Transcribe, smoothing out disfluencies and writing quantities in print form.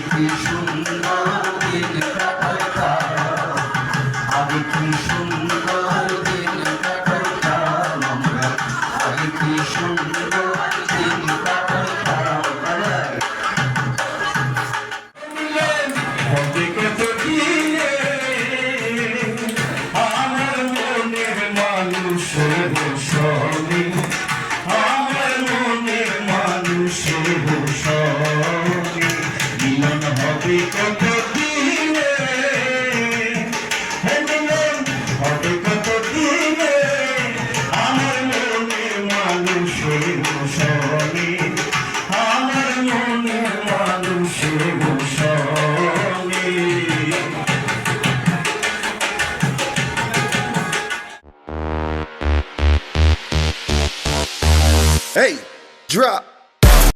কি সুন্দর দিন কাটাইতাম, আগে কি সুন্দর দিন কাটাইতাম আমরা, আগে কি সুন্দর দিন কাটাইতাম। হবে কত দিনে আমার মনের মানুষের সঙ্গে, আমার মনের মানুষের সঙ্গে মিলন হবে কত দিনে, মিলন হবে কত দিনে আমার মনের মানুষের সঙ্গে, আমার মনের মানুষের সঙ্গে। Hey, drop.